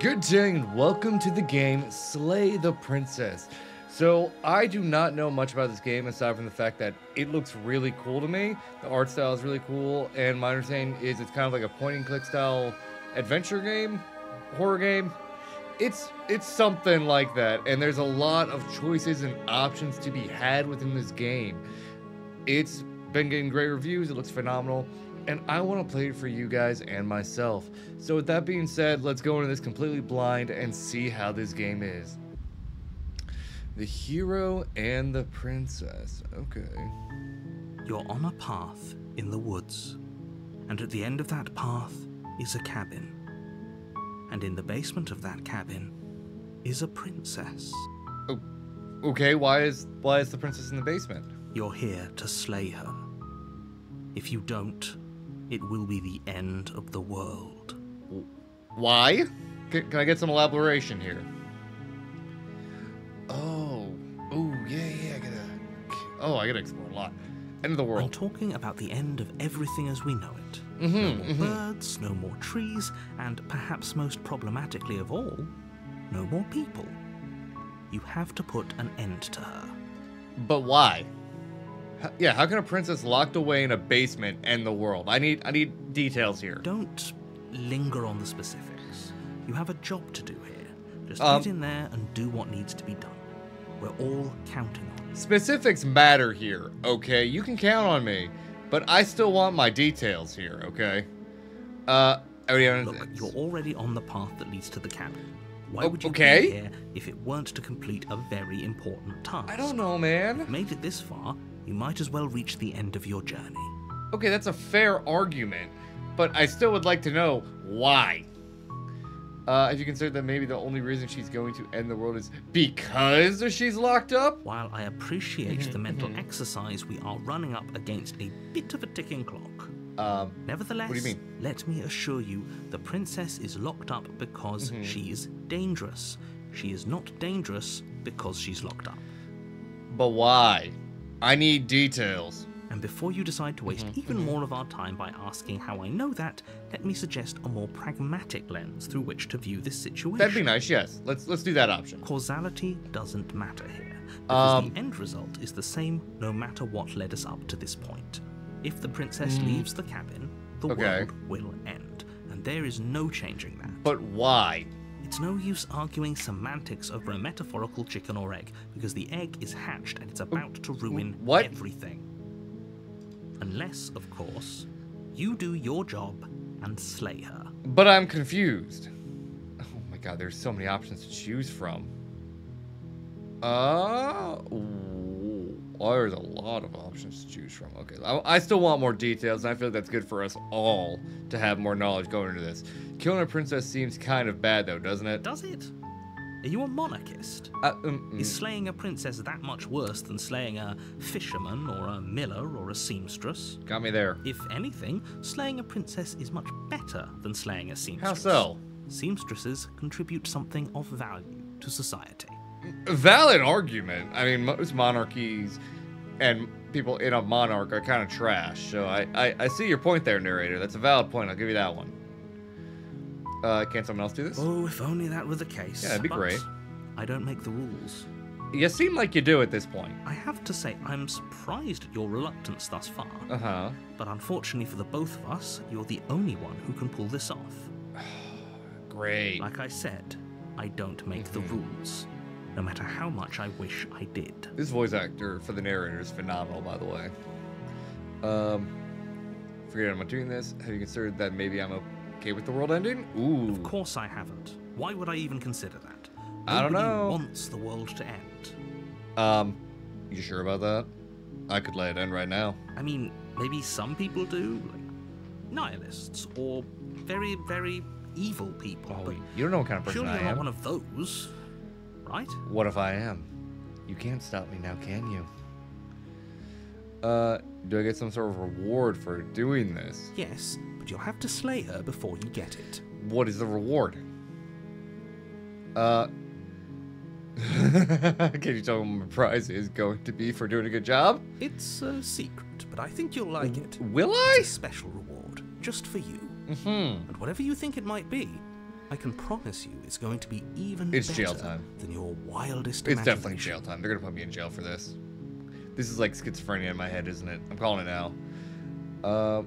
Good day and welcome to the game Slay the Princess. So I do not know much about this game aside from the fact that it looks really cool to me. The art style is really cool, and my understanding is it's kind of like a point and click style adventure game, horror game. It's something like that, and there's a lot of choices and options to be had within this game. It's been getting great reviews, it looks phenomenal, and I want to play it for you guys and myself. So with that being said, let's go into this completely blind and see how this game is. The hero and the princess. Okay. You're on a path in the woods, and at the end of that path is a cabin. And in the basement of that cabin is a princess. Oh, okay, why is the princess in the basement? You're here to slay her. If you don't, it will be the end of the world. Why? Can I get some elaboration here? I gotta explore a lot. End of the world. I'm talking about the end of everything as we know it. No more birds, no more trees, and perhaps most problematically of all, no more people. You have to put an end to her. But why? How can a princess locked away in a basement end the world? I need details here. Don't linger on the specifics. You have a job to do here. Just get in there and do what needs to be done. We're all counting on you. Specifics matter here, okay? You can count on me, but I still want my details here, okay? Look, you're already on the path that leads to the cabin. Why would you be here if it weren't to complete a very important task? I don't know, man. You've made it this far, you might as well reach the end of your journey. Okay, that's a fair argument, but I still would like to know why. If you consider that maybe the only reason she's going to end the world is because she's locked up? While I appreciate the mental exercise, we are running up against a bit of a ticking clock. Nevertheless, what do you mean? Let me assure you, the princess is locked up because she's dangerous. She is not dangerous because she's locked up. But why? I need details. And before you decide to waste even more of our time by asking how I know that, let me suggest a more pragmatic lens through which to view this situation. That'd be nice, yes. Let's do that option. Causality doesn't matter here, because the end result is the same no matter what led us up to this point. If the princess leaves the cabin, the world will end, and there is no changing that. But why? It's no use arguing semantics over a metaphorical chicken or egg, because the egg is hatched and it's about to ruin everything. Unless, of course, you do your job and slay her. But I'm confused. Oh my god, there's so many options to choose from. There's a lot of options to choose from. Okay, I still want more details, and I feel like that's good for us all to have more knowledge going into this. Killing a princess seems kind of bad, though, doesn't it? Does it? Are you a monarchist? Is slaying a princess that much worse than slaying a fisherman or a miller or a seamstress? Got me there. If anything, slaying a princess is much better than slaying a seamstress. How so? Seamstresses contribute something of value to society. Valid argument. I mean, most monarchies and people in a monarch are kind of trash. So I see your point there, narrator. That's a valid point. I'll give you that one. Can't someone else do this? Oh, if only that were the case. Yeah, that'd be great. I don't make the rules. You seem like you do at this point. I have to say, I'm surprised at your reluctance thus far. But unfortunately for the both of us, you're the only one who can pull this off. Great. Like I said, I don't make the rules, no matter how much I wish I did. This voice actor for the narrator is phenomenal, by the way. Forget I'm not doing this. Have you considered that maybe I'm okay with the world ending? Ooh. Of course I haven't. Why would I even consider that? I don't know. Nobody wants the world to end. You sure about that? I could let it end right now. I mean, maybe some people do, like nihilists or very, very evil people. Oh, you don't know what kind of person surely I you're am. not one of those, right? What if I am? You can't stop me now, can you? Do I get some sort of reward for doing this? Yes, but you'll have to slay her before you get it. What is the reward? Can you tell me what my prize is going to be for doing a good job? It's a secret, but I think you'll like it. Will I? It's a special reward, just for you. And whatever you think it might be, I can promise you it's going to be even It's better jail time. than your wildest It's definitely imagination. jail time. They're gonna put me in jail for this. This is like schizophrenia in my head, isn't it? I'm calling it now.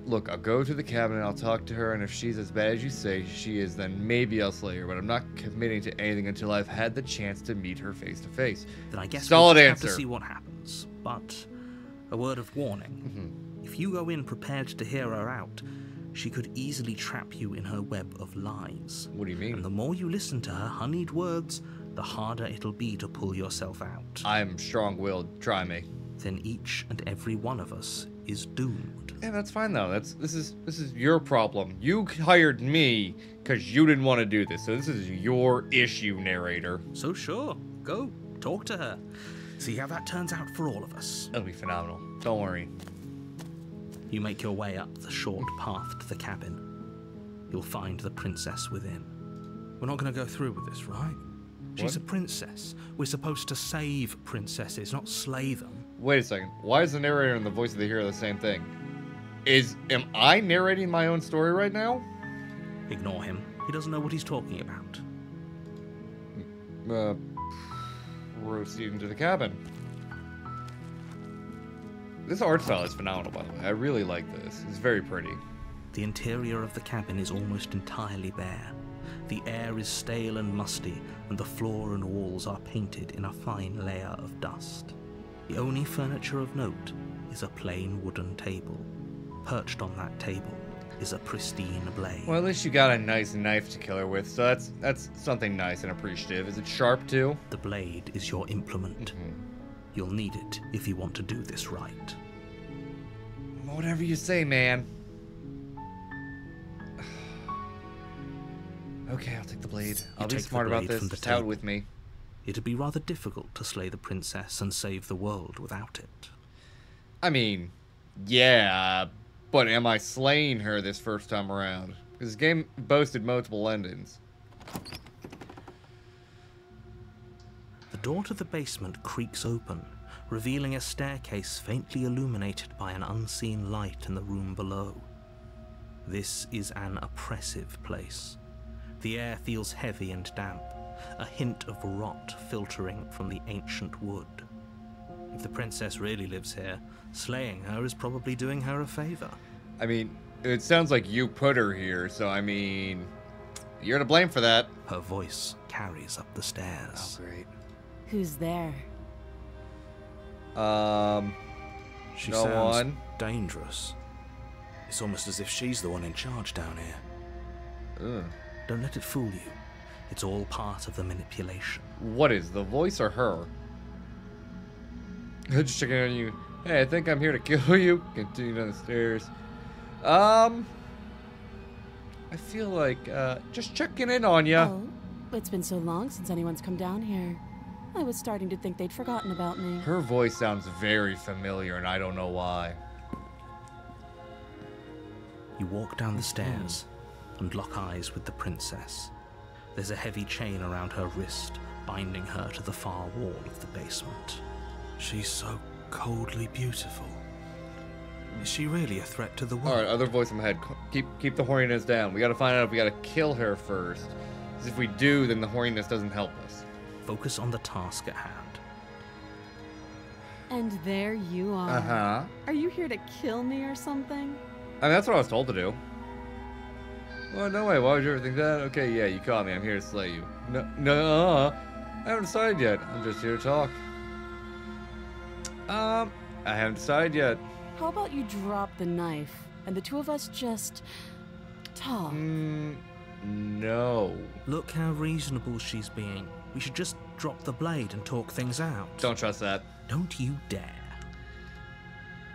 Look, I'll go to the cabin and I'll talk to her, and if she's as bad as you say she is, then maybe I'll slay her, but I'm not committing to anything until I've had the chance to meet her face to face. Then I guess Solid we'll just answer. have to see what happens. But a word of warning. If you go in prepared to hear her out, she could easily trap you in her web of lies. What do you mean? And the more you listen to her honeyed words, the harder it'll be to pull yourself out. I'm strong-willed. Try me. Then each and every one of us is doomed. Yeah, that's fine though. This is your problem. You hired me because you didn't want to do this, so this is your issue, narrator. So sure, go, talk to her. See how that turns out for all of us. It'll be phenomenal. Don't worry. You make your way up the short path to the cabin. You'll find the princess within. We're not going to go through with this, right? She's a princess. We're supposed to save princesses, not slay them. Wait a second. Why is the narrator and the voice of the hero the same thing? Am I narrating my own story right now? Ignore him. He doesn't know what he's talking about. Proceed into the cabin. This art style is phenomenal, by the way. I really like this. It's very pretty. The interior of the cabin is almost entirely bare. The air is stale and musty, and the floor and walls are painted in a fine layer of dust. The only furniture of note is a plain wooden table. Perched on that table is a pristine blade. Well, at least you got a nice knife to kill her with, so that's something nice and appreciative. Is it sharp too? The blade is your implement. You'll need it if you want to do this right. Whatever you say, man. Okay, I'll take the blade. I'll be take the smart about blade this. from the Just have it table. with me. It'd be rather difficult to slay the princess and save the world without it. I mean, yeah, but am I slaying her this first time around? Because this game boasted multiple endings. The door to the basement creaks open, revealing a staircase faintly illuminated by an unseen light in the room below. This is an oppressive place. The air feels heavy and damp, a hint of rot filtering from the ancient wood. If the princess really lives here, slaying her is probably doing her a favor. I mean, it sounds like you put her here, so I mean, you're to blame for that. Her voice carries up the stairs. Oh, great. Who's there? She No sounds one. dangerous. It's almost as if she's the one in charge down here. Ugh. Don't let it fool you. It's all part of the manipulation. What is, the voice or her? Just checking on you. Hey, I think I'm here to kill you. Continue down the stairs. I feel like, just checking in on ya. Oh, it's been so long since anyone's come down here. I was starting to think they'd forgotten about me. Her voice sounds very familiar, and I don't know why. You walk down the stairs and lock eyes with the princess. There's a heavy chain around her wrist, binding her to the far wall of the basement. She's so coldly beautiful. Is she really a threat to the world? Alright, other voice in my head. Keep the horniness down. We gotta find out if we gotta kill her first. Because if we do, then the horniness doesn't help us. Focus on the task at hand. And there you are. Uh-huh. Are you here to kill me or something? I mean, that's what I was told to do. Well, no way. Why would you ever think that? Okay, yeah, you caught me. I'm here to slay you. No, I haven't decided yet. I'm just here to talk. I haven't decided yet. How about you drop the knife and the two of us just talk? No. Look how reasonable she's being. We should just drop the blade and talk things out. Don't trust that. Don't you dare.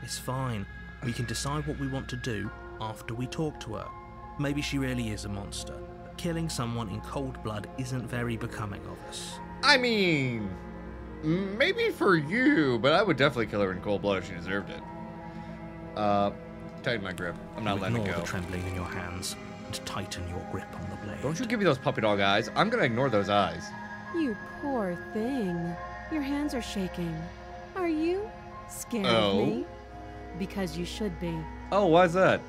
It's fine. We can decide what we want to do after we talk to her. Maybe she really is a monster. But killing someone in cold blood isn't very becoming of us. I mean, maybe for you, but I would definitely kill her in cold blood if she deserved it. Tighten my grip. I'm not letting it Ignore go. the trembling in your hands and tighten your grip on the blade. Don't you give me those puppy dog eyes. I'm gonna ignore those eyes. You poor thing. Your hands are shaking. Are you scared of me? Because you should be. Oh, why's that?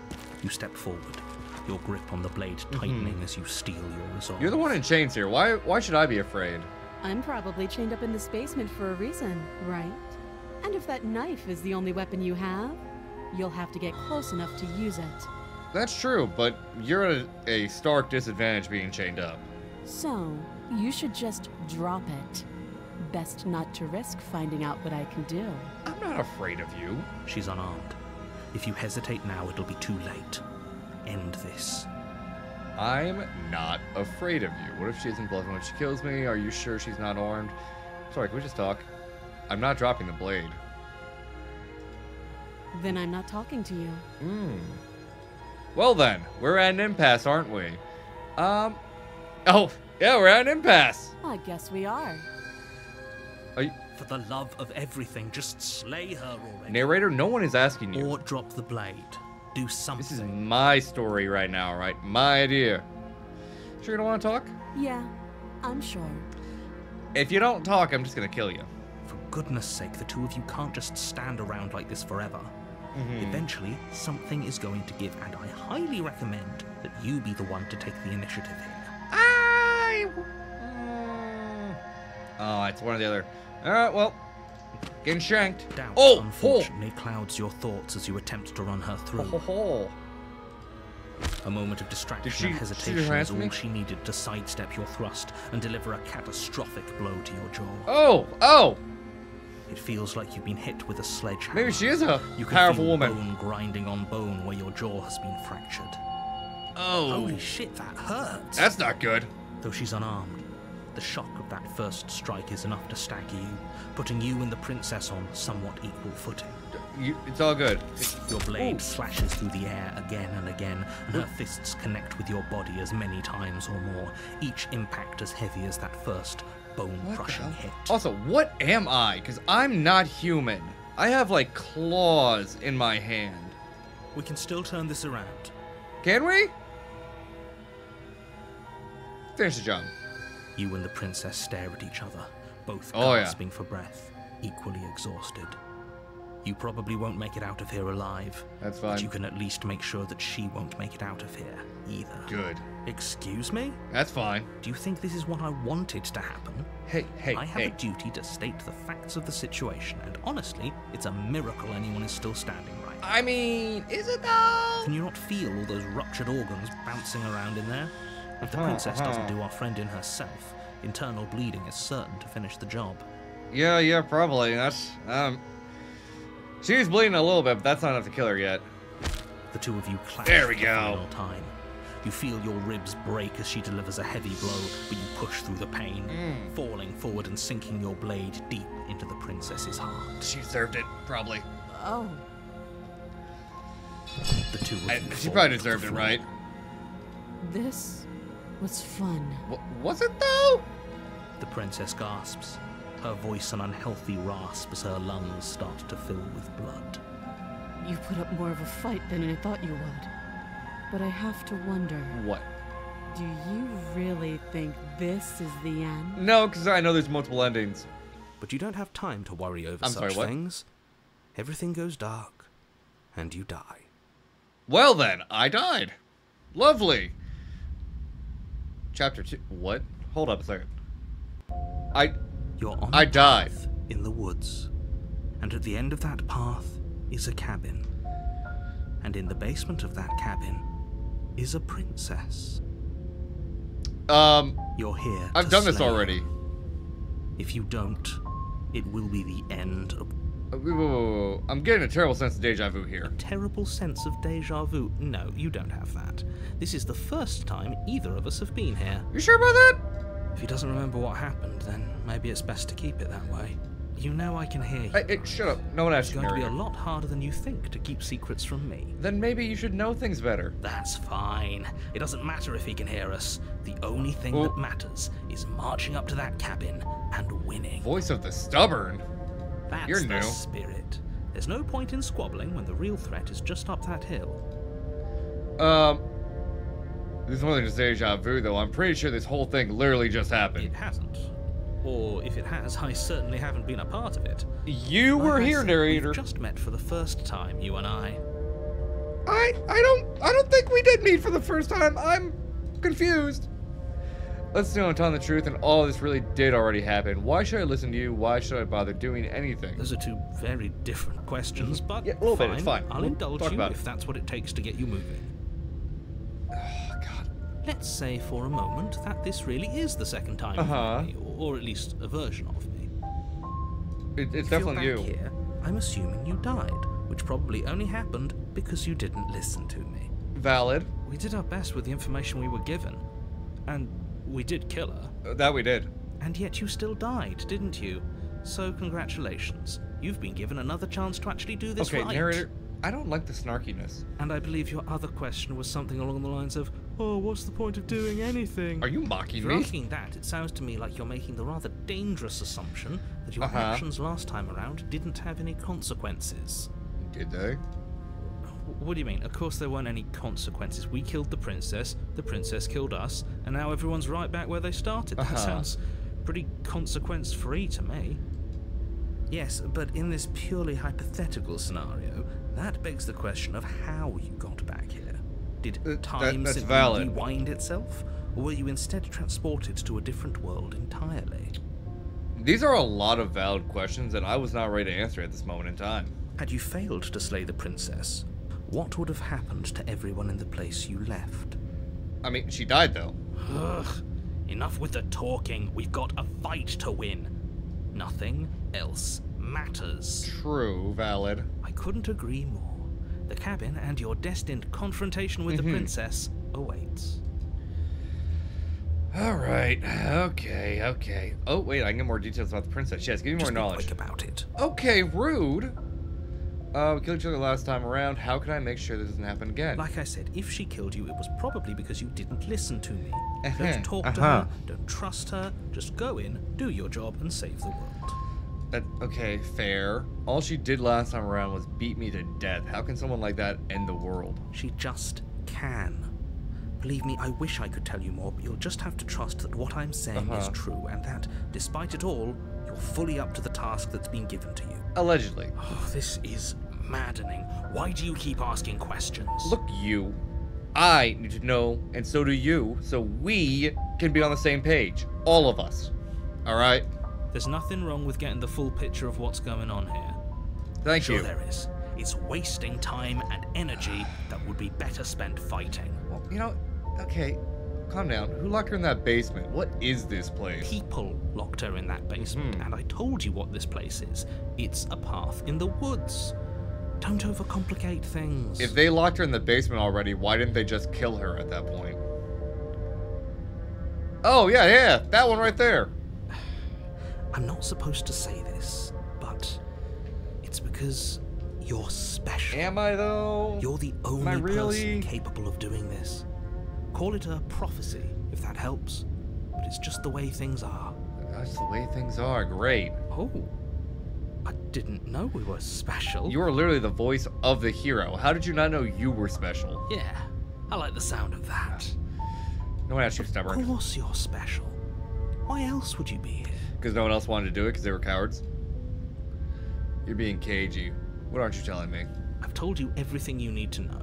You step forward, your grip on the blade tightening as you steel your resolve. You're the one in chains here. Why should I be afraid? I'm probably chained up in this basement for a reason, right? And if that knife is the only weapon you have, you'll have to get close enough to use it. That's true, but you're at a stark disadvantage being chained up. So, you should just drop it. Best not to risk finding out what I can do. I'm not afraid of you. She's unarmed. If you hesitate now, it'll be too late. End this. I'm not afraid of you. What if she isn't bluffing when she kills me? Are you sure she's not armed? Sorry, can we just talk? I'm not dropping the blade. Then I'm not talking to you. Well then, we're at an impasse, aren't we? Oh, yeah, we're at an impasse. I guess we are. Are you... For the love of everything, just slay her already. Narrator, no one is asking you. Or drop the blade. Do something. This is my story right now, right? My idea. Sure you don't want to talk? Yeah, I'm sure. If you don't talk, I'm just gonna kill you. For goodness sake, the two of you can't just stand around like this forever. Eventually, something is going to give, and I highly recommend that you be the one to take the initiative here. Oh, it's one or the other. Alright, well, getting shanked. Doubt, Oh! unfortunately, clouds your thoughts as you attempt to run her through. A moment of distraction and hesitation is all she needed to sidestep your thrust and deliver a catastrophic blow to your jaw. Oh! It feels like you've been hit with a sledgehammer. Maybe she is a you can powerful feel woman. Bone grinding on bone where your jaw has been fractured. Oh. Holy shit, that hurts. That's not good. Though she's unarmed, the shock of that first strike is enough to stagger you, putting you and the princess on somewhat equal footing. It's all good. Your blade slashes through the air again and again, and her fists connect with your body as many times or more, each impact as heavy as that first bone-crushing hit. Also, what am I? Because I'm not human. I have, like, claws in my hand. We can still turn this around. Can we? Finish the job. You and the princess stare at each other, both Oh, gasping for breath, equally exhausted. You probably won't make it out of here alive. That's fine. But you can at least make sure that she won't make it out of here, either. Good. Excuse me? That's fine. Do you think this is what I wanted to happen? Hey, I have a duty to state the facts of the situation, and honestly, it's a miracle anyone is still standing right. I mean, is it though? Can you not feel all those ruptured organs bouncing around in there? If the princess doesn't do our friend in herself, internal bleeding is certain to finish the job. Yeah, probably. That's, she's bleeding a little bit, but that's not enough to kill her yet. The two of you clash There we for the go. final time. You feel your ribs break as she delivers a heavy blow, but you push through the pain, falling forward and sinking your blade deep into the princess's heart. She deserved it, probably. Oh. The two of you She fall probably to the deserved it, floor. right? This was fun. Was it though? The princess gasps, her voice an unhealthy rasp as her lungs start to fill with blood. You put up more of a fight than I thought you would. But I have to wonder, What? do you really think this is the end? No, because I know there's multiple endings. But you don't have time to worry over I'm such sorry, what? things. Everything goes dark, and you die. Well then, I died. Lovely. Chapter 2. What? Hold up a second. You're on I a died. path in the woods, and at the end of that path is a cabin. And in the basement of that cabin is a princess. You're here. I've to done this slay her. already. If you don't, it will be the end of Whoa. I'm getting a terrible sense of deja vu here. terrible sense of deja vu. No, you don't have that. This is the first time either of us have been here. You sure about that? If he doesn't remember what happened, then maybe it's best to keep it that way. You know I can hear you. Hey, shut up. No one asked It's you. going to be a narrator. lot harder than you think to keep secrets from me. Then maybe you should know things better. That's fine. It doesn't matter if he can hear us. The only thing Well- that matters is marching up to that cabin and winning. Voice of the stubborn. That's You're the new. spirit. There's no point in squabbling when the real threat is just up that hill. This is more than just deja vu, though. I'm pretty sure this whole thing literally just happened. It hasn't. Or if it has, I certainly haven't been a part of it. You Like were I here, said, narrator. We've just met for the first time, you and I. I don't think we did meet for the first time. I'm confused. Let's see, I'm telling the truth, and all this really did already happen. Why should I listen to you? Why should I bother doing anything? Those are two very different questions, but yeah, a little bit, it's fine. I'll indulge you if that's what it takes to get you moving. Oh, God. Let's say for a moment that this really is the second time you've met me, or at least a version of me. It's definitely you. If you're back here, I'm assuming you died, which probably only happened because you didn't listen to me. Valid. We did our best with the information we were given, and we did kill her. That we did. And yet you still died, didn't you? So congratulations. You've been given another chance to actually do this right. Okay, narrator, I don't like the snarkiness. And I believe your other question was something along the lines of, oh, what's the point of doing anything? Are you mocking if me? you're asking that, it sounds to me like you're making the rather dangerous assumption that your actions last time around didn't have any consequences. Did they? What do you mean? Of course there weren't any consequences. We killed the princess killed us, and now everyone's right back where they started. That sounds pretty consequence-free to me. Yes, but in this purely hypothetical scenario, that begs the question of how you got back here. Did time simply rewind itself, or were you instead transported to a different world entirely? These are a lot of valid questions that I was not ready to answer at this moment in time. Had you failed to slay the princess, what would have happened to everyone in the place you left? I mean, she died, though. Ugh. Enough with the talking. We've got a fight to win. Nothing else matters. True, valid. I couldn't agree more. The cabin and your destined confrontation with the princess awaits. Alright, okay. Oh, wait, I can get more details about the princess. Yes, give me more knowledge. Just be quick about it. Okay, rude. We killed each other last time around. How can I make sure this doesn't happen again? Like I said, if she killed you, it was probably because you didn't listen to me. Don't talk to her, don't trust her, just go in, do your job, and save the world. Okay, fair. All she did last time around was beat me to death. How can someone like that end the world? She just can. Believe me, I wish I could tell you more, but you'll just have to trust that what I'm saying is true, and that, despite it all, you're fully up to the task that's been given to you. Allegedly. Oh, this is maddening. Why do you keep asking questions? Look, you. I need to know, and so do you, so we can be on the same page. All of us. Alright? There's nothing wrong with getting the full picture of what's going on here. Thank you. Sure there is. It's wasting time and energy that would be better spent fighting. Well, you know, okay, calm down. Who locked her in that basement? What is this place? People locked her in that basement, and I told you what this place is. It's a path in the woods. Don't overcomplicate things. If they locked her in the basement already, why didn't they just kill her at that point? Oh, yeah, that one right there. I'm not supposed to say this, but it's because you're special. Am I, though? You're the only person capable of doing this. Call it a prophecy, if that helps. But it's just the way things are. That's the way things are. Great. Oh. I didn't know we were special. You are literally the voice of the hero. How did you not know you were special? Yeah, I like the sound of that. No one asked you, stubborn. Of course you're special. Why else would you be here? Because no one else wanted to do it because they were cowards? You're being cagey. What aren't you telling me? I've told you everything you need to know.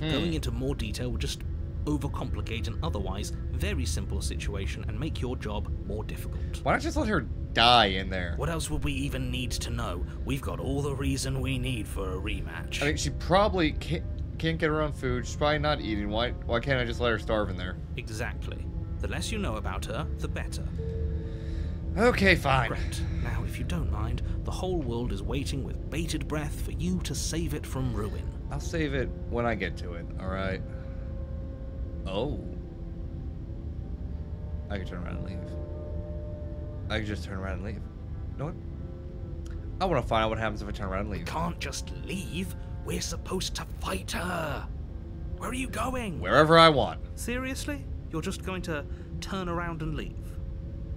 Going into more detail would just overcomplicate an otherwise very simple situation and make your job more difficult. Why not just let her die in there? What else would we even need to know? We've got all the reason we need for a rematch. I mean, she probably can't get her own food. She's probably not eating. Why can't I just let her starve in there? Exactly. The less you know about her, the better. Okay, fine. Great. Now, if you don't mind, the whole world is waiting with bated breath for you to save it from ruin. I'll save it when I get to it, alright? Oh. I can turn around and leave. I can just turn around and leave. You know what? I want to find out what happens if I turn around and leave. Can't just leave. We're supposed to fight her. Where are you going? Wherever I want. Seriously? You're just going to turn around and leave?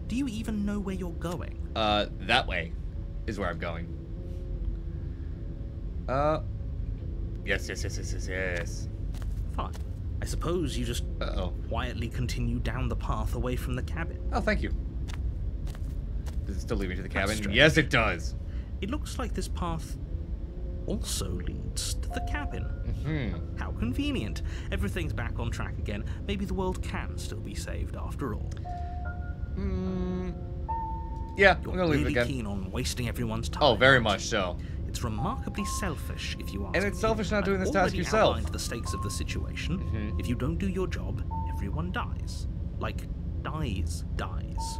Do you even know where you're going? That way is where I'm going. Yes. Fine. I suppose you just quietly continue down the path away from the cabin. Oh, thank you. Does it still lead me to the cabin? Strange. Yes, it does. It looks like this path also leads to the cabin. How convenient. Everything's back on track again. Maybe the world can still be saved after all. Yeah, You're I'm gonna leave it really again. keen on wasting everyone's time. Oh, very aren't much you? so. It's remarkably selfish, if you ask me. And it's selfish not doing this I've task already yourself. outlined the stakes of the situation. If you don't do your job, everyone dies. Like, dies.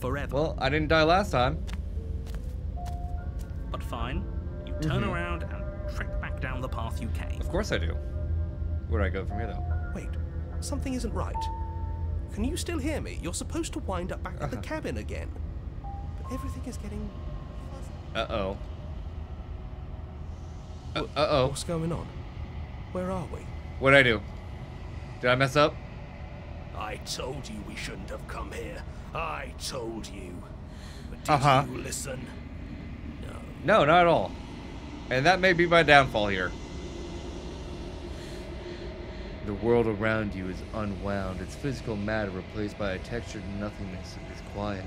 Forever. Well, I didn't die last time. But fine. You turn around and trek back down the path you came. Of course I do. Where do I go from here, though? Wait, something isn't right. Can you still hear me? You're supposed to wind up back at the cabin again. But everything is getting... Uh-oh. Uh-oh. What's going on? Where are we? What'd I do? Did I mess up? I told you we shouldn't have come here. I told you. But did you listen? No, not at all. And that may be my downfall here. The world around you is unwound, its physical matter replaced by a textured nothingness. It is quiet.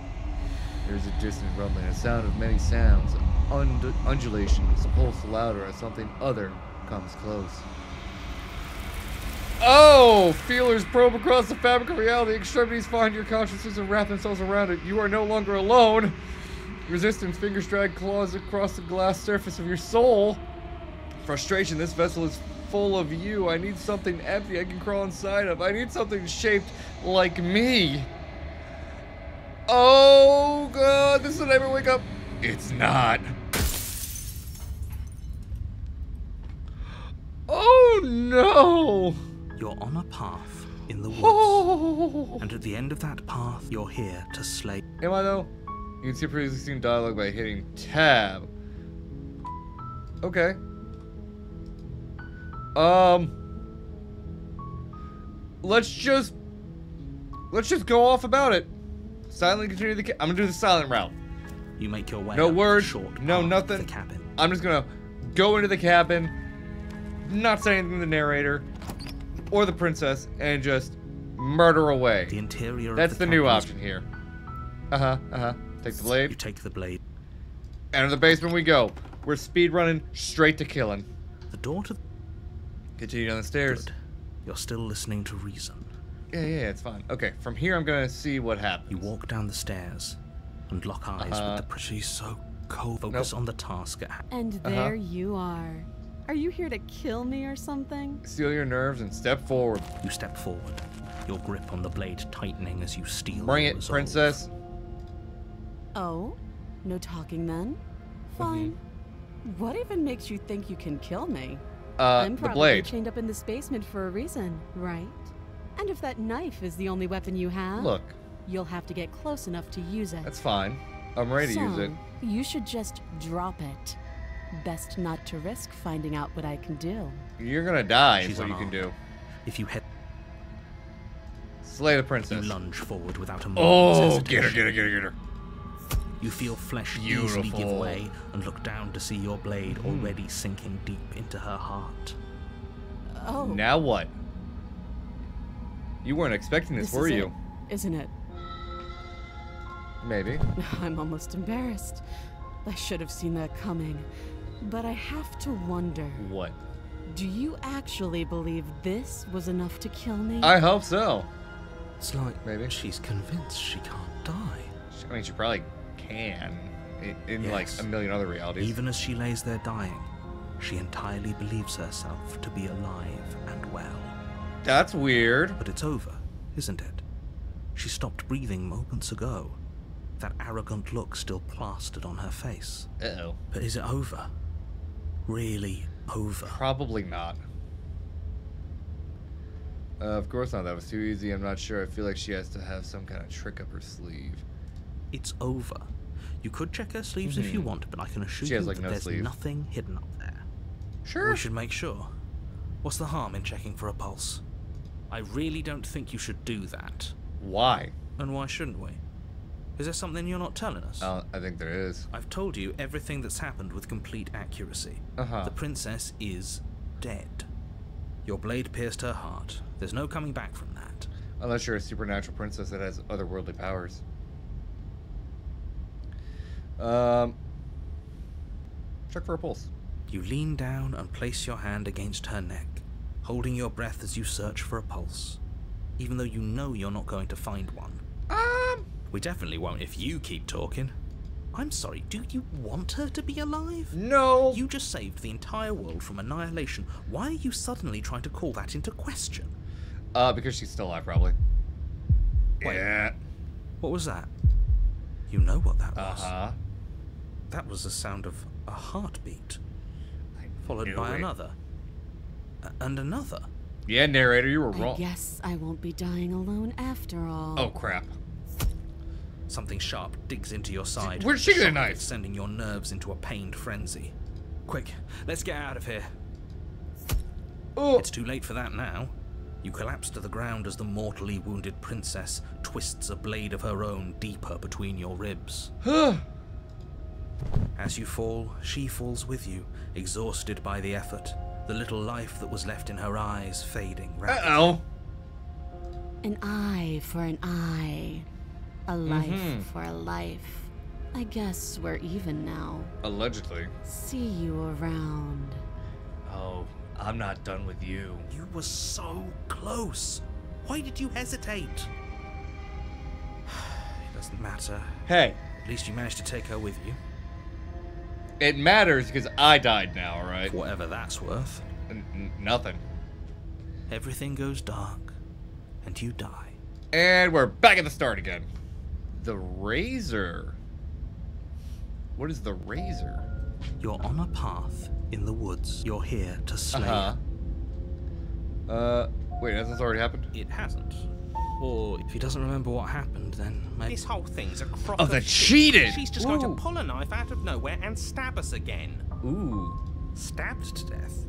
There is a distant rumbling, a sound of many sounds, undulations, pulse louder as something other comes close. Oh! Feelers probe across the fabric of reality, extremities find your consciousness and wrap themselves around it. You are no longer alone. Resistance, fingers drag claws across the glass surface of your soul. Frustration, this vessel is full of you. I need something empty I can crawl inside of. I need something shaped like me. Oh god, this is when I ever wake up. It's not. Oh no. You're on a path in the woods. Oh. And at the end of that path, you're here to slay. Am I though? You can see previously seen dialogue by hitting tab. Okay. Let's just go off about it. Silently continue the. I'm gonna do the silent route. You make your way. No up words. the short No path nothing. to the cabin. I'm just gonna go into the cabin, not say anything to the narrator or the princess, and just murder away. The interior. That's of the the new cabin is- option here. Take the You blade. take the blade. Enter the basement we go. We're speed running straight to killing. The door to. Continue down the stairs. Good. You're still listening to reason. Yeah, it's fine. Okay, from here I'm gonna see what happens. You walk down the stairs and lock eyes with the. She's so cold. Focus on the task at hand. And there you are. Are you here to kill me or something? Steel your nerves and step forward. You step forward, your grip on the blade tightening as you steel. Bring your it, resolve. princess. Oh? No talking then? Fine. What even makes you think you can kill me? I'm The probably blade. chained up in this basement for a reason, right? And if that knife is the only weapon you have, Look, you'll have to get close enough to use it. that's fine. I'm ready to use it. You should just drop it. Best not to risk finding out what I can do. You're gonna die, She's is what you can unarmed. do. If you head, Slay the you princess. lunge forward without a Oh, moment's get her, hesitation. get her. You feel flesh easily give Beautiful. way and look down to see your blade already sinking deep into her heart. Oh, Now what? You weren't expecting this, were is you? it, isn't it? Maybe. I'm almost embarrassed. I should have seen that coming. But I have to wonder, What? do you actually believe this was enough to kill me? I hope so. It's like Maybe. she's convinced she can't die. I mean, she probably can. In like Yes. a million other realities. Even as she lays there dying, she entirely believes herself to be alive and well. That's weird. But it's over, isn't it? She stopped breathing moments ago. That arrogant look still plastered on her face. Uh-oh. But is it over? Really over? Probably not. Of course not. That was too easy. I'm not sure. I feel like she has to have some kind of trick up her sleeve. It's over. You could check her sleeves if you want, but I can assure She you has, like, that no there's sleeve. nothing hidden up there. Sure. We should make sure. What's the harm in checking for a pulse? I really don't think you should do that. Why? And why shouldn't we? Is there something you're not telling us? I think there is. I've told you everything that's happened with complete accuracy. Uh-huh. The princess is dead. Your blade pierced her heart. There's no coming back from that. Unless you're a supernatural princess that has otherworldly powers. Check for a pulse. You lean down and place your hand against her neck, holding your breath as you search for a pulse, even though you know you're not going to find one. We definitely won't if you keep talking. I'm sorry, do you want her to be alive? No. You just saved the entire world from annihilation. Why are you suddenly trying to call that into question? Because she's still alive, probably. Wait. Yeah. What was that? You know what that was. Uh-huh. That was the sound of a heartbeat, followed knew by it. another. And another. Yeah, narrator, you were I wrong. guess I won't be dying alone after all. Oh, crap. Something sharp digs into your side. Where'd she get a shock knife? Sending your nerves into a pained frenzy. Quick, let's get out of here. Oh. It's too late for that now. You collapse to the ground as the mortally wounded princess twists a blade of her own deeper between your ribs. As you fall, she falls with you, exhausted by the effort, the little life that was left in her eyes fading rapidly. Uh-oh. An eye for an eye. A life for a life. I guess we're even now. Allegedly. See you around. Oh, I'm not done with you. You were so close. Why did you hesitate? It doesn't matter. Hey, At least you managed to take her with you. it matters because I died now, alright? For whatever that's worth. Nothing. Everything goes dark, and you die. And we're back at the start again. The razor. What is the razor? You're on a path in the woods. You're here to slay Uh-huh. her. Wait, hasn't this already happened? It hasn't. Or if he doesn't remember what happened, then maybe... This whole thing's a crock Oh, of that shit. cheated! She's just going Ooh. to pull a knife out of nowhere and stab us again. Ooh. stabbed to death.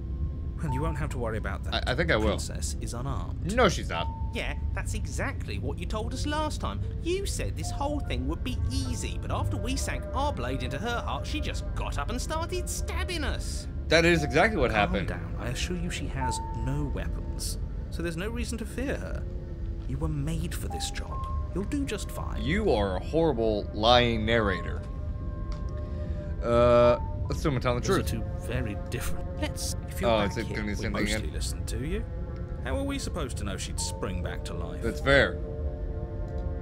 Well, you won't have to worry about that. I think I will. The princess is unarmed. No, she's not. Yeah, that's exactly what you told us last time. You said this whole thing would be easy, but after we sank our blade into her heart, she just got up and started stabbing us. That is exactly what Calm happened. down. I assure you she has no weapons, so there's no reason to fear her. You were made for this job. You'll do just fine. You are a horrible lying narrator. Let's do him telling the Those are truth. two very different. Let's. If you're Oh, back is it here, doing the we same thing mostly again? listened to you. How are we supposed to know she'd spring back to life? That's fair.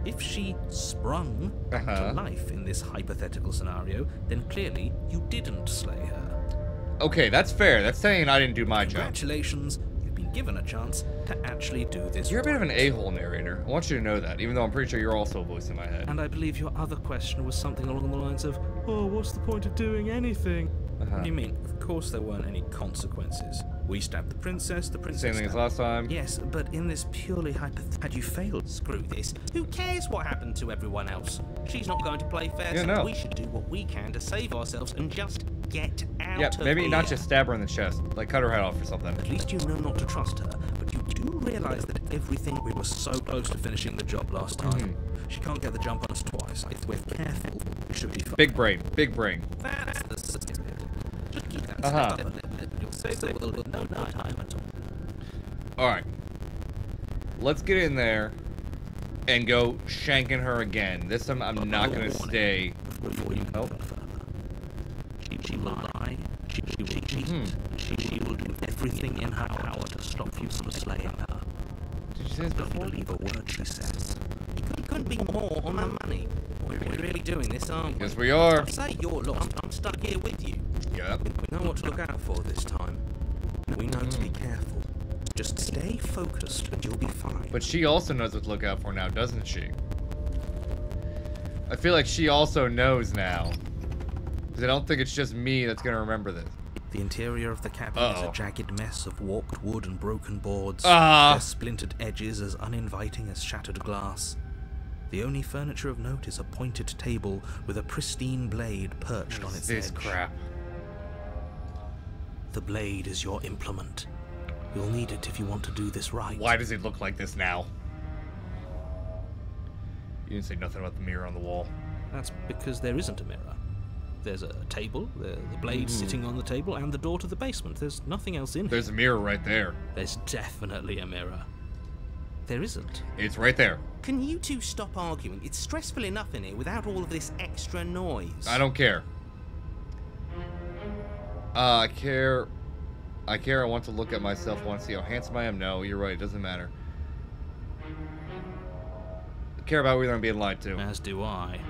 If she sprung back to life in this hypothetical scenario, then clearly you didn't slay her. Okay, that's fair. That's saying I didn't do my job. Congratulations, you've been given a chance to actually do this. You're a bit of an right. a-hole narrator. I want you to know that, even though I'm pretty sure you're also a voice in my head. And I believe your other question was something along the lines of, oh, what's the point of doing anything? What do you mean? Of course there weren't any consequences. We stabbed the princess Same thing as stabbed- last time. Yes, but in this purely hypothetical, had you failed? Screw this. Who cares what happened to everyone else? She's not going to play fair, Yeah, so no. we should do what we can to save ourselves and just get out Yeah, of maybe here. not just stab her in the chest. Like, cut her head off or something. At least you know not to trust her, but you do realize that everything we were so close to finishing the job last time. She can't get the jump on us twice. If we're careful, we should be fine. Big brain. Big brain. That's the system. Just keep that Uh-huh. stuff up a little bit. You'll save the world with no time at all. Alright. Let's get in there and go shanking her again. This time I'm not gonna stay. Before you Oh. go further. She will lie. She will cheat. She will do everything in her power to stop you from slaying her. Did you say this Don't before? believe a word she says. We couldn't be more on the money. We're really doing this, aren't we? Yes, we are. Say you're lost. I'm stuck here with you. Yep. We know what to look out for this time. We know to be careful. Just stay focused and you'll be fine. But she also knows what to look out for now, doesn't she? I feel like she also knows now. Because I don't think it's just me that's gonna remember this. The interior of the cabin is a jagged mess of warped wood and broken boards, Ah. their splintered edges as uninviting as shattered glass. The only furniture of note is a pointed table with a pristine blade perched on its This edge. crap. The blade is your implement. You'll need it if you want to do this right. Why does it look like this now? You didn't say nothing about the mirror on the wall. That's because there isn't a mirror. There's a table, the blade sitting on the table, and the door to the basement. There's nothing else in here. There's a mirror right there. There's definitely a mirror. There isn't. It's right there. Can you two stop arguing? It's stressful enough in here without all of this extra noise. I don't care. I care. I want to look at myself. I want to see how handsome I am. No, you're right. It doesn't matter. I care about whether I'm being lied to. As do I.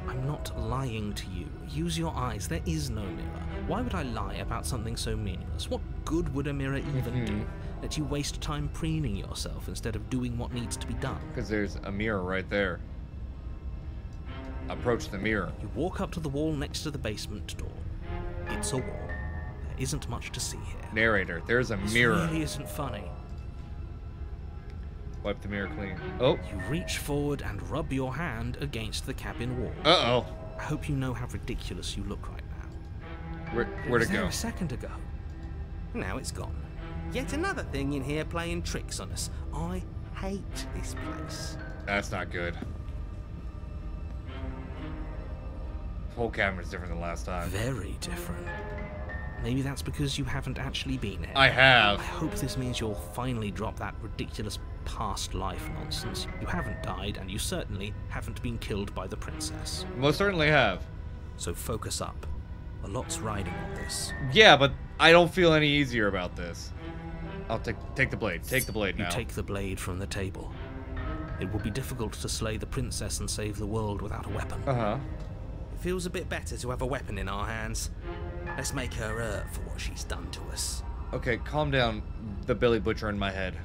I'm not lying to you. Use your eyes. There is no mirror. Why would I lie about something so meaningless? What good would a mirror even do? Let you waste time preening yourself instead of doing what needs to be done. Because there's a mirror right there. Approach the mirror. You walk up to the wall next to the basement door. It's a wall. There isn't much to see here. Narrator, there's a mirror. This really isn't funny. Wipe the mirror clean. Oh. You reach forward and rub your hand against the cabin wall. Uh-oh. I hope you know how ridiculous you look right now. Where'd it there go? A second ago. Now it's gone. Yet another thing in here playing tricks on us. I hate this place. That's not good. The whole cabin is different than last time. Very different. Maybe that's because you haven't actually been here. I have. I hope this means you'll finally drop that ridiculous past life nonsense. You haven't died, and you certainly haven't been killed by the princess. Most certainly have. So focus up. A lot's riding on this. Yeah, but I don't feel any easier about this. I'll take the blade. Take the blade now. You take the blade from the table. It will be difficult to slay the princess and save the world without a weapon. Uh-huh. It feels a bit better to have a weapon in our hands. Let's make her hurt for what she's done to us. Okay, calm down, the Billy Butcher in my head.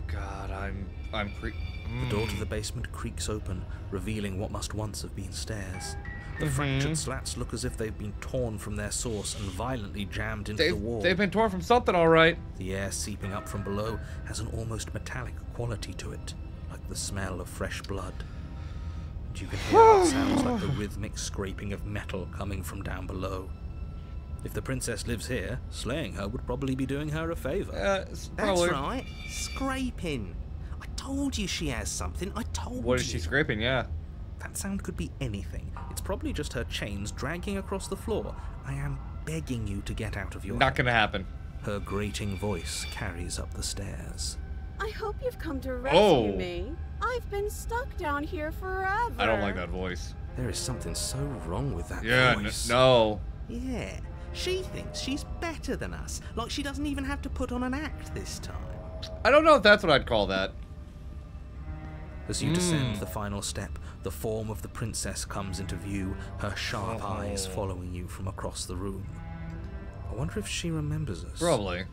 God, I'm The door to the basement creaks open, revealing what must once have been stairs. The fractured slats look as if they've been torn from their source and violently jammed into the wall. They've been torn from something, all right. The air seeping up from below has an almost metallic quality to it, like the smell of fresh blood. And you can hear what sounds like the rhythmic scraping of metal coming from down below. If the princess lives here, slaying her would probably be doing her a favor. Probably. That's right. Scraping. I told you she has something. I told you. What is she scraping? Yeah. That sound could be anything. It's probably just her chains dragging across the floor. I am begging you to get out of your... Not gonna happen. Her grating voice carries up the stairs. I hope you've come to rescue me. I've been stuck down here forever. I don't like that voice. There is something so wrong with that voice. No. Yeah. She thinks she's better than us. Like she doesn't even have to put on an act this time. I don't know if that's what I'd call that. As you descend the final step, the form of the princess comes into view, her sharp eyes following you from across the room. I wonder if she remembers us. Probably.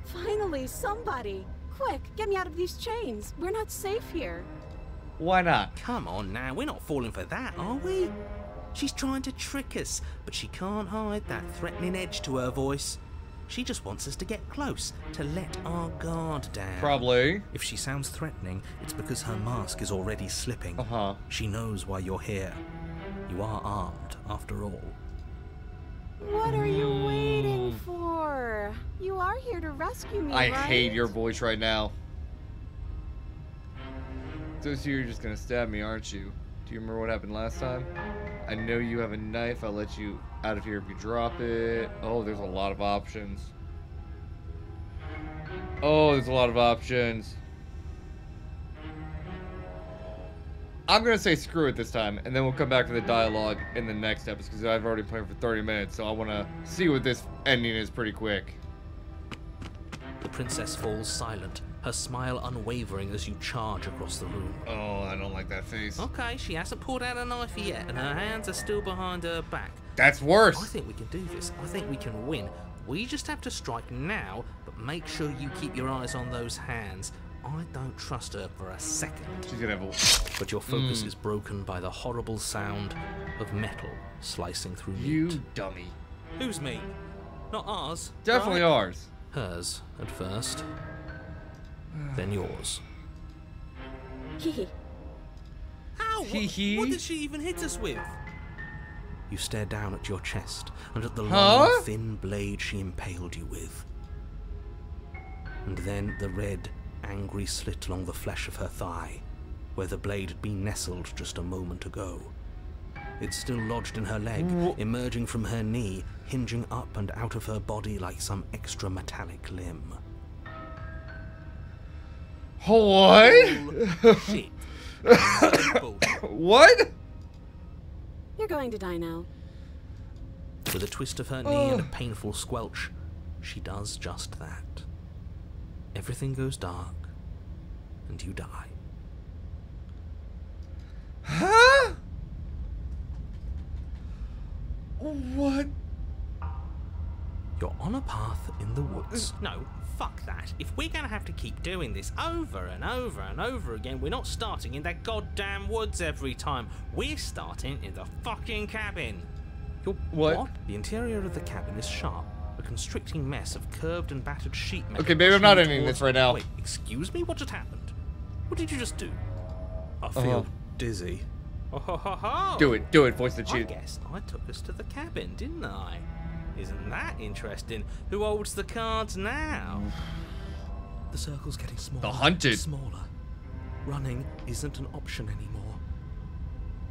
Finally, somebody. Quick, get me out of these chains. We're not safe here. Why not? Come on now, we're not falling for that, are we? She's trying to trick us, but she can't hide that threatening edge to her voice. She just wants us to get close, to let our guard down. Probably. If she sounds threatening, it's because her mask is already slipping. Uh-huh. She knows why you're here. You are armed, after all. What are you waiting for? You are here to rescue me, I right? hate your voice right now. So you're just gonna stab me, aren't you? Do you remember what happened last time? I know you have a knife. I'll let you out of here if you drop it. Oh, there's a lot of options. Oh, there's a lot of options. I'm gonna say screw it this time, and then we'll come back to the dialogue in the next episode, because I've already played for 30 minutes, so I want to see what this ending is pretty quick. The princess falls silent, her smile unwavering as you charge across the room. Oh, I don't like that face. Okay, she hasn't pulled out a knife yet, and her hands are still behind her back. That's I worse. think we can do this. I think we can win. We just have to strike now, but make sure you keep your eyes on those hands. I don't trust her for a second. She's gonna have a... But your focus is broken by the horrible sound of metal slicing through meat. You dummy. Who's me? Not ours. Definitely right? ours. Hers, at first. Then yours. Hehe. How? Hee-hee. What did she even hit us with? You stare down at your chest and at the Huh? long, thin blade she impaled you with. And then the red, angry slit along the flesh of her thigh, where the blade had been nestled just a moment ago. It's still lodged in her leg, emerging from her knee, hinging up and out of her body like some extra metallic limb. What? Shit. Bullshit. What? You're going to die now. With a twist of her knee and a painful squelch, she does just that. Everything goes dark, and you die. Huh? What? You're on a path in the woods. No, fuck that. If we're gonna have to keep doing this over and over and over again, we're not starting in that goddamn woods every time. We're starting in the fucking cabin. What? The interior of the cabin is sharp, a constricting mess of curved and battered sheet metal. Okay, babe, I'm not pushing ending this towards- right now. Wait, excuse me? What just happened? What did you just do? I feel dizzy. Oh, ho, ho, ho. Do it, voice the I cheat. guess I took us to the cabin, didn't I? Isn't that interesting? Who holds the cards now? The circle's getting smaller. The hunted. Smaller. Running isn't an option anymore.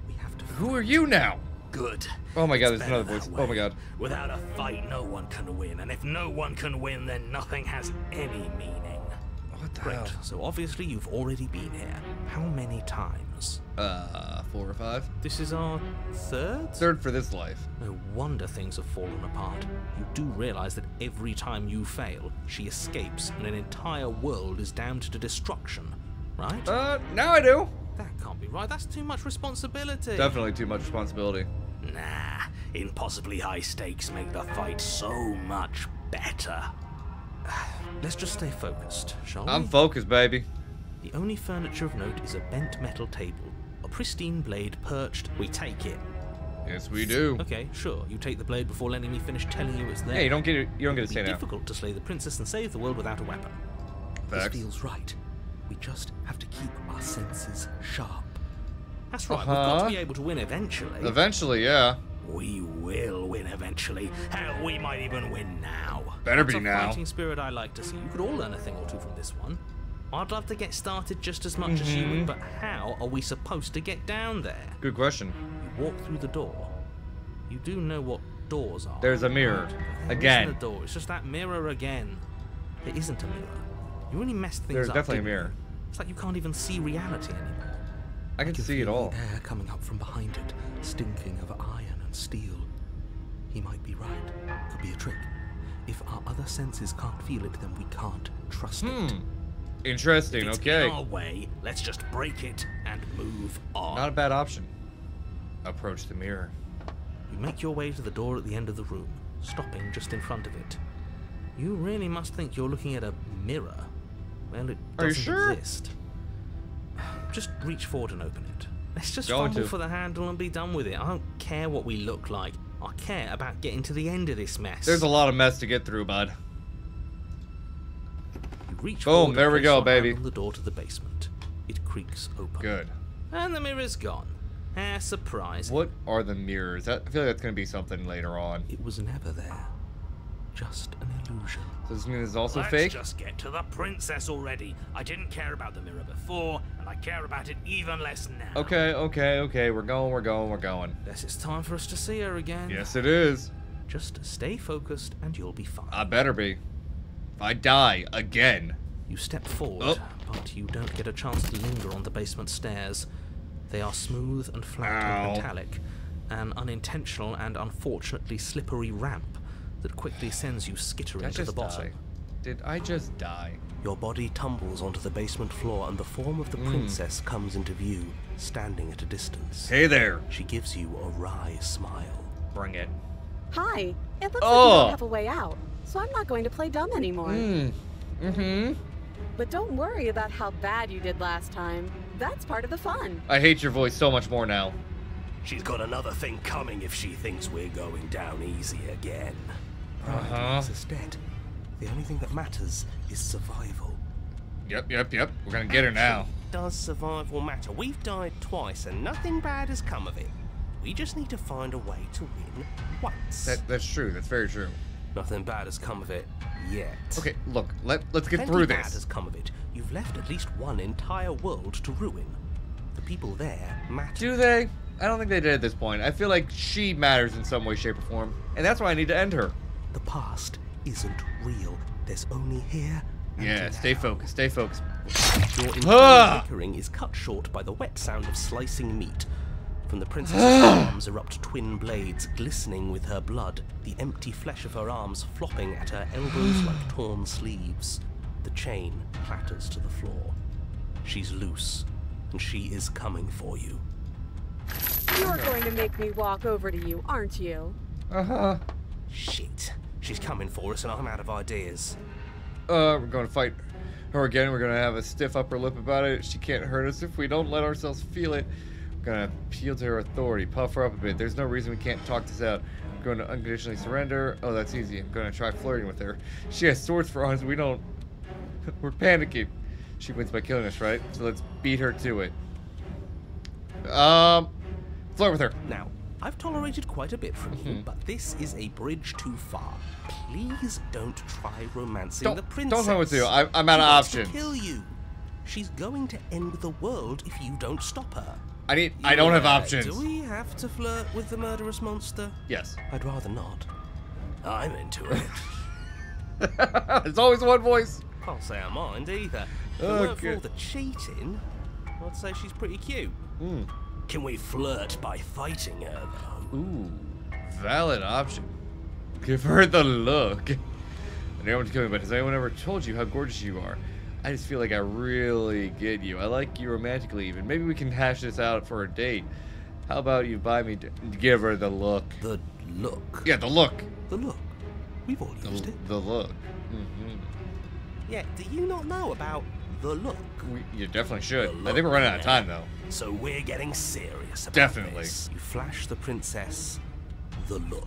We have to. Who are you now? Good. Oh my god, It's there's another better voice. that Oh my way. god. Without a fight, no one can win, and if no one can win, then nothing has any meaning. What the Great. hell? So obviously you've already been here. How many times? 4 or 5. This is our third? Third for this life. No wonder things have fallen apart. You do realize that every time you fail, she escapes and an entire world is damned to destruction, right? Now I do. That can't be right. That's too much responsibility. Definitely too much responsibility. Nah, impossibly high stakes make the fight so much better. Let's just stay focused, shall we? I'm focused, baby. The only furniture of note is a bent metal table. A pristine blade perched. We take it. Yes, we do. Okay, sure. You take the blade before letting me finish telling you it's there. Hey, you don't get to It'd say be now. difficult to slay the princess and save the world without a weapon. Facts. This feels right. We just have to keep our senses sharp. That's right. We've Uh-huh. got to be able to win eventually. Eventually, yeah. We will win eventually. Hell, we might even win now. Better That's be a now. fighting spirit I like to see. You could all learn a thing or two from this one. I'd love to get started just as much as you Mm-hmm. would, but how are we supposed to get down there? Good question. You walk through the door. You do know what doors are. There's a mirror. There Again. isn't a door. It's just that mirror again. There isn't a mirror. You really messed things There's up. definitely a didn't you? mirror. It's like you can't even see reality anymore. I can see it Feel all. the air coming up from behind it, stinking of iron and steel. He might be right. Could be a trick. If our other senses can't feel it, then we can't trust it. Interesting, If it's okay. in our way, let's just break it and move on. Not a bad option. Approach the mirror. You make your way to the door at the end of the room, stopping just in front of it. You really must think you're looking at a mirror. Well, it Are you doesn't sure? exist. Just reach forward and open it. Let's just Going fumble to. for the handle and be done with it. I don't care what we look like. I care about getting to the end of this mess. There's a lot of mess to get through, bud. You reach Boom, forward there and we place go, your hand baby. on the door to the basement. It creaks open. Good. And the mirror's gone. Ah, surprise. What are the mirrors? I feel like that's going to be something later on. It was never there. Just an illusion. So this means it's also Let's fake? just get to the princess already. I didn't care about the mirror before, and I care about it even less now. Okay. We're going. Guess it's time for us to see her again. Yes, it is. Just stay focused and you'll be fine. I better be. If I die again. You step forward, Oh. but you don't get a chance to linger on the basement stairs. They are smooth and flat Ow. and metallic, an unintentional and unfortunately slippery ramp that quickly sends you skittering Did I to the just bottom. die? Did I just die? Your body tumbles onto the basement floor, and the form of the princess comes into view, standing at a distance. Hey there. She gives you a wry smile. Bring it. Hi. It looks like you Oh. don't have a way out, so I'm not going to play dumb anymore. But don't worry about how bad you did last time. That's part of the fun. I hate your voice so much more now. She's got another thing coming if she thinks we're going down easy again. Uh-huh. Is dead. The only thing that matters is survival. Yep. We're gonna get her now. Does survival matter? We've died twice and nothing bad has come of it. We just need to find a way to win once. That's true. That's very true. Nothing bad has come of it yet. Okay, look. Let's get Plenty through bad this. has come of it. You've left at least one entire world to ruin. The people there matter. Do they? I don't think they did at this point. I feel like she matters in some way, shape, or form, and that's why I need to end her. The past isn't real. There's only here and Yeah, now. stay focused. Stay focused. Your Ah! internal bickering is cut short by the wet sound of slicing meat. From the princess's arms erupt twin blades, glistening with her blood, the empty flesh of her arms flopping at her elbows like torn sleeves. The chain clatters to the floor. She's loose, and she is coming for you. You're going to make me walk over to you, aren't you? Uh-huh. Shit. She's coming for us, and I'm out of ideas. We're going to fight her again. We're going to have a stiff upper lip about it. She can't hurt us if we don't let ourselves feel it. We're going to appeal to her authority, puff her up a bit. There's no reason we can't talk this out. We're going to unconditionally surrender. Oh, that's easy. I'm going to try flirting with her. She has swords for arms. We don't. We're panicking. She wins by killing us, right? So let's beat her to it. Flirt with her. Now, I've tolerated quite a bit from you, but this is a bridge too far. Please don't try romancing the princess. Don't flirt with you. I'm out of options. She wants to kill you. She's going to end the world if you don't stop her. I don't have options. Do we have to flirt with the murderous monster? Yes. I'd rather not. I'm into it. There's always one voice. Can't say I mind either. If it weren't for all the cheating, I'd say she's pretty cute. Can we flirt by fighting her, though? Ooh, valid option. Give her the look. I know want to kill me, but has anyone ever told you how gorgeous you are? I just feel like I really get you. I like you romantically even. Maybe we can hash this out for a date. How about you buy me... Give her the look. The look? Yeah, the look. The look. We've all used it. The look. Yeah, do you not know about the look? You definitely should. I think we're running out of time, though. So we're getting serious about Definitely. this. You flash the princess the look.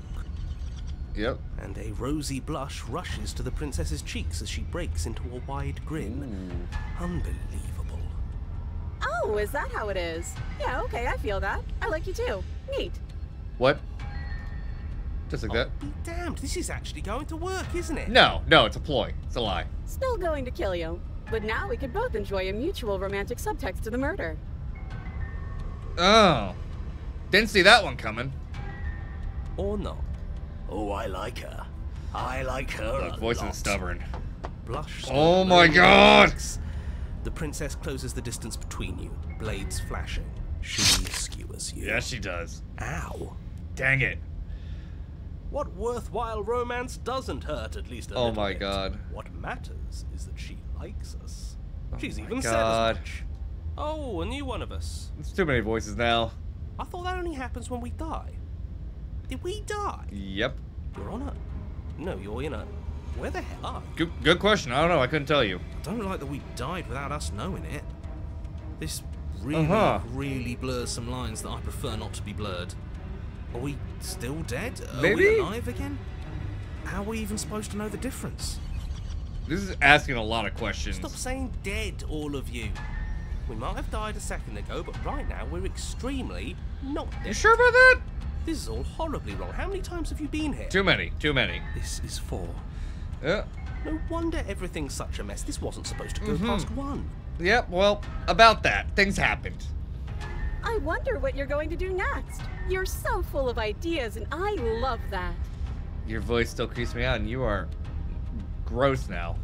Yep. And a rosy blush rushes to the princess's cheeks as she breaks into a wide grin. Unbelievable. Oh, is that how it is? Yeah, okay, I feel that. I like you too. Neat. What? Just like that? Be damned, this is actually going to work, isn't it? No, it's a ploy. It's a lie. Still going to kill you. But now we could both enjoy a mutual romantic subtext to the murder. Oh. Didn't see that one coming. Or not. Oh, I like her. I like her Look, voice is stubborn. Blush. Oh my god! The princess closes the distance between you, blades flashing. She skewers you. Yes, she does. Ow. Dang it. What worthwhile romance doesn't hurt at least a little Oh my bit? god. What matters is that she likes us. She's my even said god. as much. Oh, a new one of us. It's too many voices now. I thought that only happens when we die. Did we die? Yep. You're on it. No, you're in it. Where the hell are you? Good question. I don't know. I couldn't tell you. I don't like that we died without us knowing it. This really, really blurs some lines that I prefer not to be blurred. Are we still dead? Are Maybe? we alive again? How are we even supposed to know the difference? This is asking a lot of questions. Stop saying dead, all of you. We might have died a second ago, but right now we're extremely not dead. You sure about that? This is all horribly wrong. How many times have you been here? Too many. Too many. This is 4. Yeah. No wonder everything's such a mess. This wasn't supposed to go past 1. Yep. Well, about that. Things happened. I wonder what you're going to do next. You're so full of ideas, and I love that. Your voice still creeps me out, and you are gross now.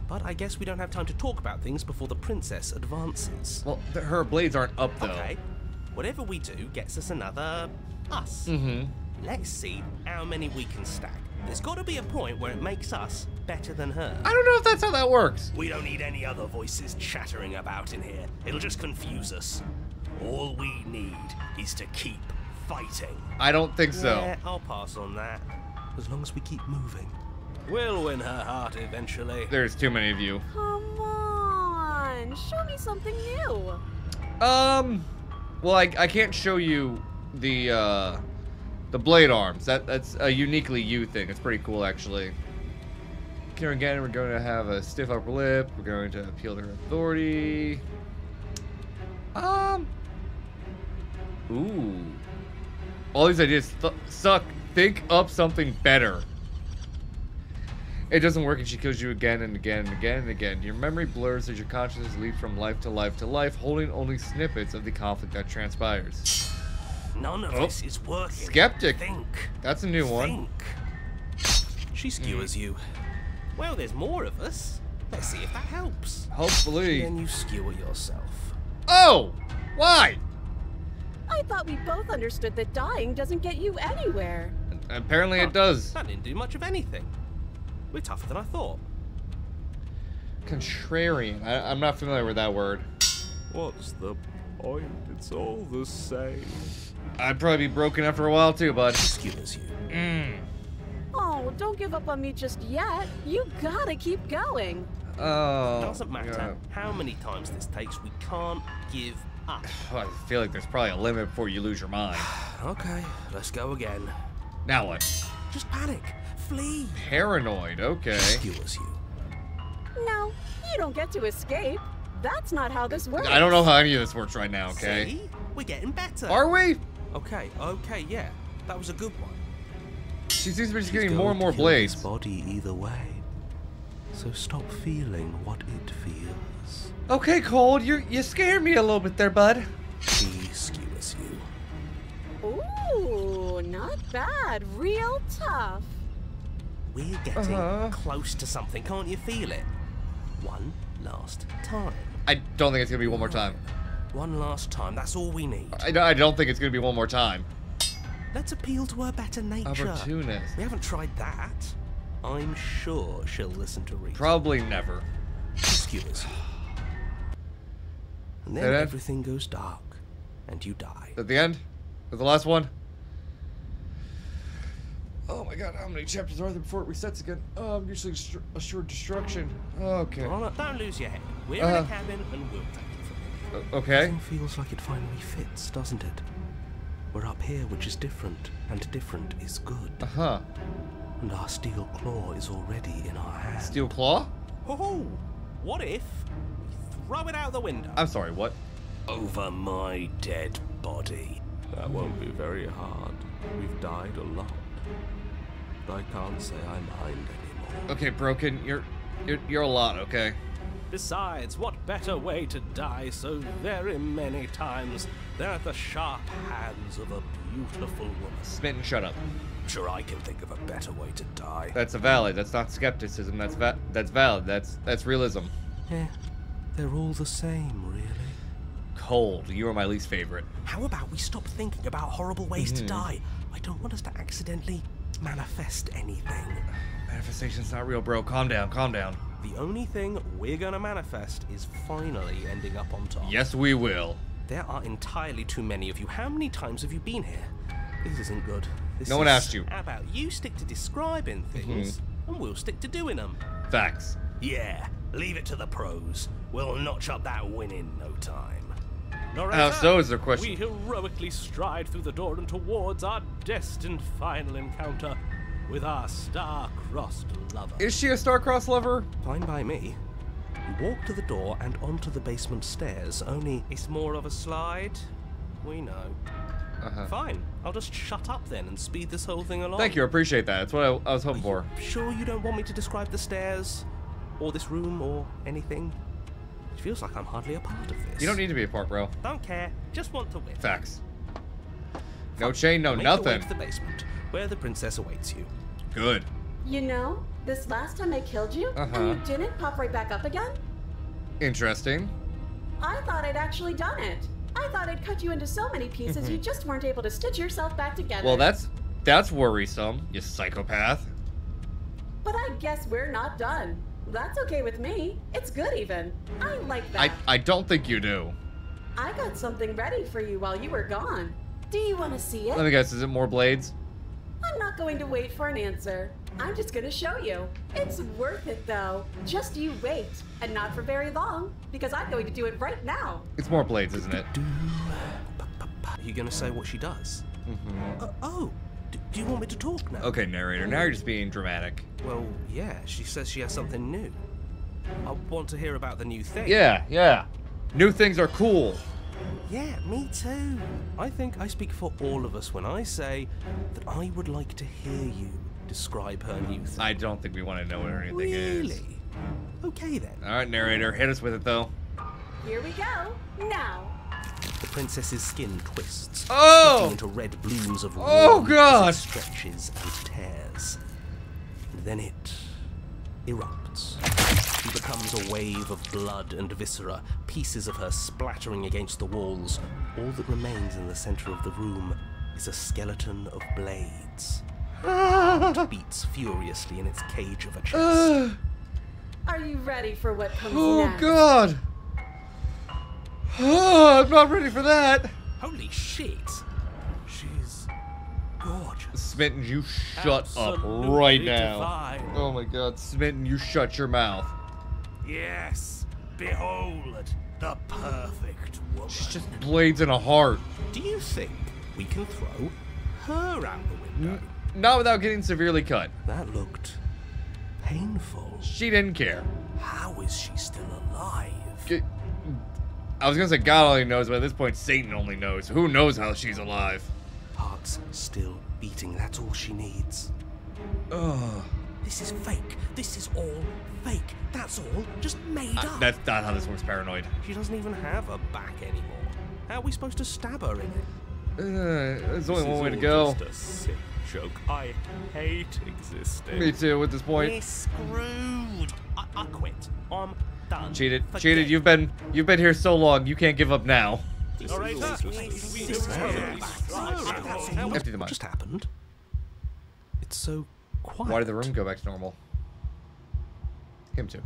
But I guess we don't have time to talk about things before the princess advances. Well, her blades aren't up, though. Okay. Whatever we do gets us another us. Let's see how many we can stack. There's got to be a point where it makes us better than her. I don't know if that's how that works. We don't need any other voices chattering about in here. It'll just confuse us. All we need is to keep fighting. I don't think so. Yeah, I'll pass on that. As long as we keep moving. We'll win her heart eventually. There's too many of you. Come on, show me something new. Well, I can't show you the blade arms. That's a uniquely you thing. It's pretty cool, actually. Here again, we're going to have a stiff upper lip. We're going to appeal to her authority. Ooh. All these ideas suck. Think up something better. It doesn't work, and she kills you again and again and again and again. Your memory blurs as your consciousness leaps from life to life to life, holding only snippets of the conflict that transpires. None of this is working. Skeptic. Think. That's a new one. Think. She skewers you. Well, there's more of us. Let's see if that helps. Hopefully. Then you skewer yourself. Oh! Why? I thought we both understood that dying doesn't get you anywhere. Apparently it does. That didn't do much of anything. We're tougher than I thought. Contrarian. I'm not familiar with that word. What's the point? It's all the same. I'd probably be broken after a while too, bud. Excuse you. Oh, don't give up on me just yet. You gotta keep going. Oh. Doesn't matter how many times this takes, we can't give up. I feel like there's probably a limit before you lose your mind. Okay, let's go again. Now what? Just panic. Flee. Paranoid, okay. Excuse you. No, you don't get to escape. That's not how this works. I don't know how any of this works right now, okay? See? We're getting better. Are we? Okay, yeah. That was a good one. She seems to be just getting more and more blades. Body either way. So stop feeling what it feels. Okay, Cold, you scared me a little bit there, bud. Excuse you. Ooh, not bad. Real tough. We're getting close to something. Can't you feel it? One last time. I don't think it's gonna be one more time. One last time. That's all we need. I don't think it's gonna be one more time. Let's appeal to her better nature. Opportunist. We haven't tried that. I'm sure she'll listen to reason. Probably never. Excuse. And then everything goes dark, and you die. At the end? At the last one? Oh my god, how many chapters are there before it resets again? Oh, I'm usually assured destruction. Okay. Well, don't lose your head. We're in a cabin, and we'll take it from here. Okay. Everything feels like it finally fits, doesn't it? We're up here, which is different, and different is good. Uh-huh. And our steel claw is already in our hand. Steel claw? Oh, what if we throw it out the window? I'm sorry, what? Over my dead body. That won't be very hard. We've died a lot. But I can't say I mind anymore. Okay, Broken, you're a lot, okay? Besides, what better way to die so very many times than at the sharp hands of a beautiful woman? Smitten, shut up. Sure, I can think of a better way to die. That's a valid. That's not skepticism. That's valid. That's realism. Yeah, they're all the same, really. Cold. You are my least favorite. How about we stop thinking about horrible ways to die? I don't want us to accidentally manifest anything. Manifestation's not real, bro. Calm down. Calm down. The only thing we're gonna manifest is finally ending up on top. Yes, we will. There are entirely too many of you. How many times have you been here? This isn't good. No one asked you. How about you stick to describing things, and we'll stick to doing them? Facts. Yeah, leave it to the pros. We'll notch up that win in no time. How so is their question? We heroically stride through the door and towards our destined final encounter with our star-crossed lover. Is she a star-crossed lover? Fine by me. You walk to the door and onto the basement stairs, only it's more of a slide. We know. Fine, I'll just shut up then and speed this whole thing along. Thank you, I appreciate that. That's what I was hoping for. Sure you don't want me to describe the stairs, or this room, or anything? It feels like I'm hardly a part of this. You don't need to be a part, bro. Don't care, just want to win. Facts. No chain, no Make your way nothing. to the basement, where the princess awaits you. Good. You know, this last time I killed you, and you didn't pop right back up again? Interesting. I thought I'd actually done it. I thought I'd cut you into so many pieces you just weren't able to stitch yourself back together. Well, that's worrisome, you psychopath. But I guess we're not done. That's okay with me. It's good even. I like that. I don't think you do. I got something ready for you while you were gone. Do you want to see it? Let me guess, is it more blades? I'm not going to wait for an answer. I'm just going to show you. It's worth it though. Just you wait. And not for very long, because I'm going to do it right now. It's more blades, isn't it? Are you gonna say what she does? Do you want me to talk now? Okay, narrator, now you're just being dramatic. Well, yeah, she says she has something new. I want to hear about the new thing. Yeah. New things are cool. Yeah, me too. I think I speak for all of us when I say that I would like to hear you describe her new thing. I don't think we want to know what anything Really? is. Okay then. Alright, narrator, hit us with it though. Here we go. Now. The princess's skin twists, Oh! splitting into red blooms of Oh, warmth God! as it stretches and tears. And then it erupts. She becomes a wave of blood and viscera, pieces of her splattering against the walls. All that remains in the center of the room is a skeleton of blades. Heart beats furiously in its cage of a chest. Are you ready for what comes Oh, next? God. Oh, I'm not ready for that. Holy shit! She's gorgeous. Smitten, you shut up Absolutely right now. divine. Oh my God, Smitten, you shut your mouth. Yes, behold, the perfect woman. She's just blades and a heart. Do you think we can throw her out the window? Not without getting severely cut. That looked painful. She didn't care. How is she still alive? I was gonna say God only knows, but at this point Satan only knows. Who knows how she's alive? Heart's still beating, that's all she needs. Ugh. This is fake. This is all fake. That's all just made up. That's not how this works, Paranoid. She doesn't even have a back anymore. How are we supposed to stab her in it? There's only This one is way to all go. just a sick joke. I hate existing. Me too, at this point. We're screwed. I quit. I'm done. Cheated. Forget Cheated. You've been here so long, you can't give up now. This All is right, all sir. just Empty the What mic. just happened? It's so quiet. Why did the room go back to normal? Him too.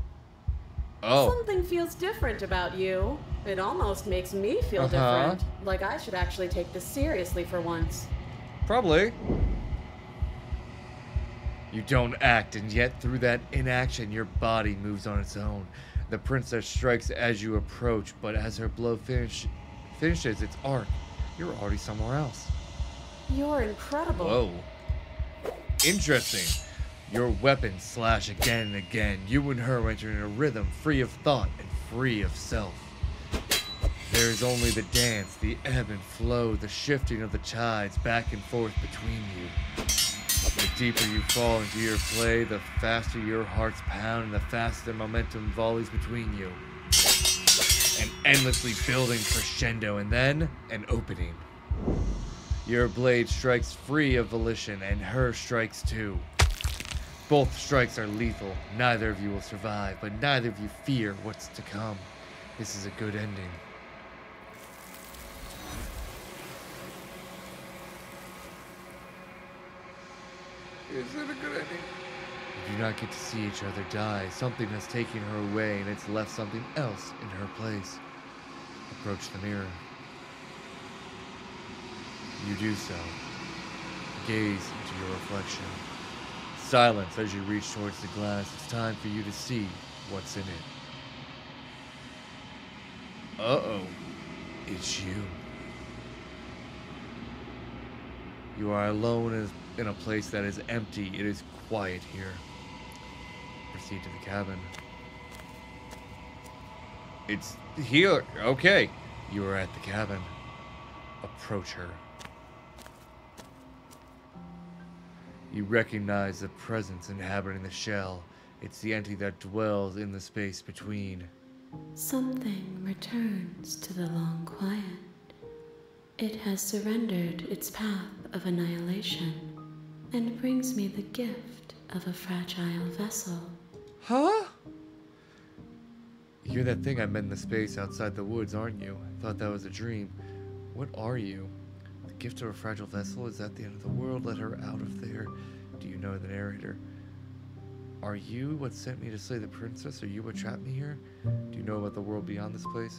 Oh. Something feels different about you. It almost makes me feel Uh-huh. different. Like I should actually take this seriously for once. Probably. You don't act, and yet through that inaction, your body moves on its own. The princess strikes as you approach, but as her blow finishes its arc, you're already somewhere else. You're incredible. Whoa. Interesting. Your weapons slash again and again. You and her enter in a rhythm free of thought and free of self. There is only the dance, the ebb and flow, the shifting of the tides back and forth between you. The deeper you fall into your play, the faster your hearts pound and the faster momentum volleys between you. An endlessly building crescendo and then an opening. Your blade strikes free of volition and her strikes too. Both strikes are lethal. Neither of you will survive, but neither of you fear what's to come. This is a good ending. Is it a good ending? You do not get to see each other die. Something has taken her away and it's left something else in her place. Approach the mirror. You do so. Gaze into your reflection. Silence as you reach towards the glass. It's time for you to see what's in it. Uh-oh. It's you. You are alone in a place that is empty. It is quiet here. Proceed to the cabin. It's here. Okay. You are at the cabin. Approach her. You recognize the presence inhabiting the shell. It's the entity that dwells in the space between. Something returns to the long quiet. It has surrendered its path of annihilation and brings me the gift of a fragile vessel. Huh? You're that thing I met in the space outside the woods, aren't you? I thought that was a dream. What are you? The gift of a fragile vessel? Is that the end of the world? Let her out of there. Do you know the narrator? Are you what sent me to slay the princess? Are you what trapped me here? Do you know about the world beyond this place?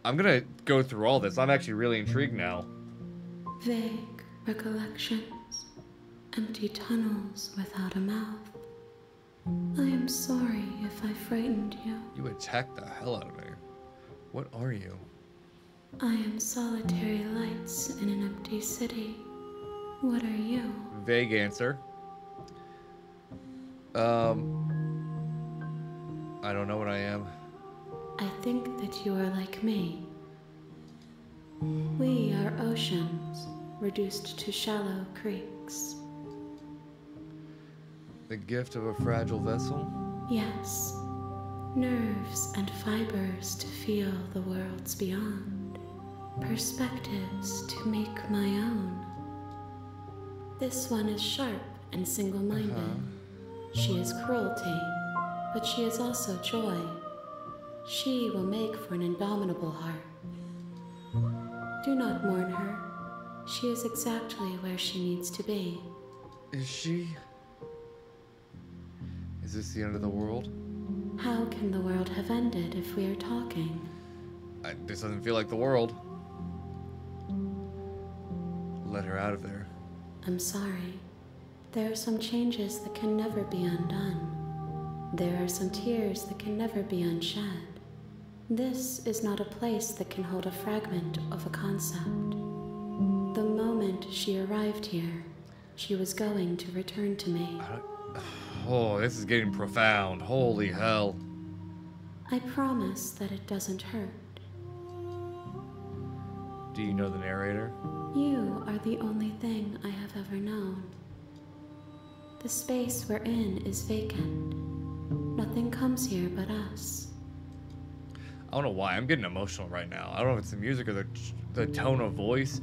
I'm gonna go through all this. I'm actually really intrigued now. Vague recollections, empty tunnels without a mouth. I am sorry if I frightened you. You attacked the hell out of me. What are you? I am solitary lights in an empty city. What are you? Vague answer. I don't know what I am. I think that you are like me. We are oceans, reduced to shallow creeks. The gift of a fragile vessel? Yes, nerves and fibers to feel the worlds beyond, perspectives to make my own. This one is sharp and single-minded. She is cruelty, but she is also joy. She will make for an indomitable heart. Do not mourn her. She is exactly where she needs to be. Is she? Is this the end of the world? How can the world have ended if we are talking? This doesn't feel like the world. Let her out of there. I'm sorry. There are some changes that can never be undone. There are some tears that can never be unshed. This is not a place that can hold a fragment of a concept. The moment she arrived here, she was going to return to me. Oh, this is getting profound. Holy hell. I promise that it doesn't hurt. Do you know the narrator? You are the only thing I have ever known. The space we're in is vacant. Nothing comes here but us. I don't know why. I'm getting emotional right now. I don't know if it's the music or the tone of voice.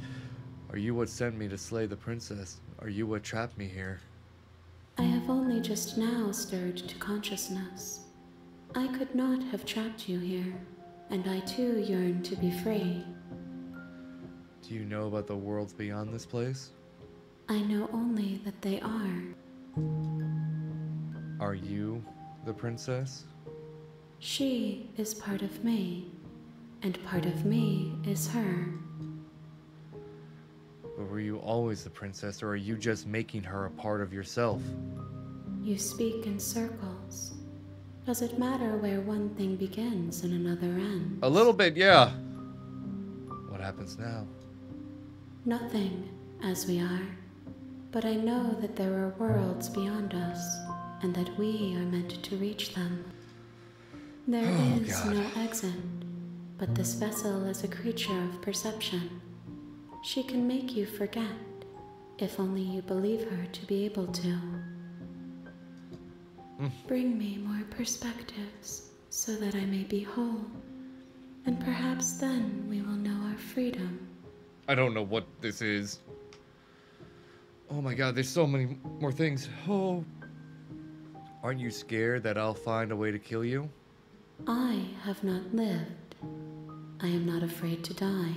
Are you what sent me to slay the princess? Are you what trapped me here? I have only just now stirred to consciousness. I could not have trapped you here, and I too yearn to be free. Do you know about the worlds beyond this place? I know only that they are. Are you the princess? She is part of me, and part of me is her. But were you always the princess, or are you just making her a part of yourself? You speak in circles. Does it matter where one thing begins and another ends? A little bit, yeah. What happens now? Nothing, as we are. But I know that there are worlds beyond us, and that we are meant to reach them. There is no exit, but this vessel is a creature of perception. She can make you forget, if only you believe her to be able to. Bring me more perspectives, so that I may be whole, and perhaps then we will know our freedom. I don't know what this is. Oh my god, there's so many more things. Oh. Aren't you scared that I'll find a way to kill you? I have not lived. I am not afraid to die.